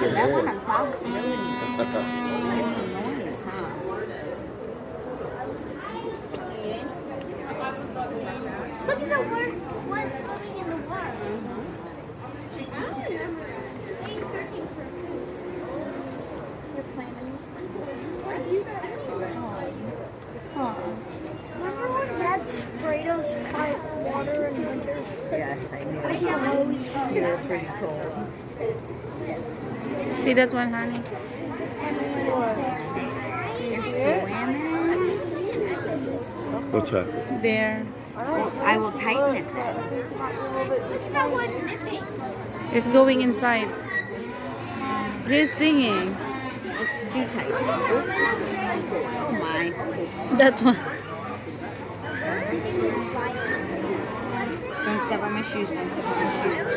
That one on top is really it's a noise, huh? Look at the one's floating in the water. You're playing in these Remember when Dad sprayed us by water in winter? Yes, I knew. I have always They were pretty cold. See that one, honey? You're swimming? What's that? There. I will tighten it then. Look at that one nipping. It's going inside. He's singing. It's too tight. Oh my. That one. Don't step on my shoes. Don't step on my shoes.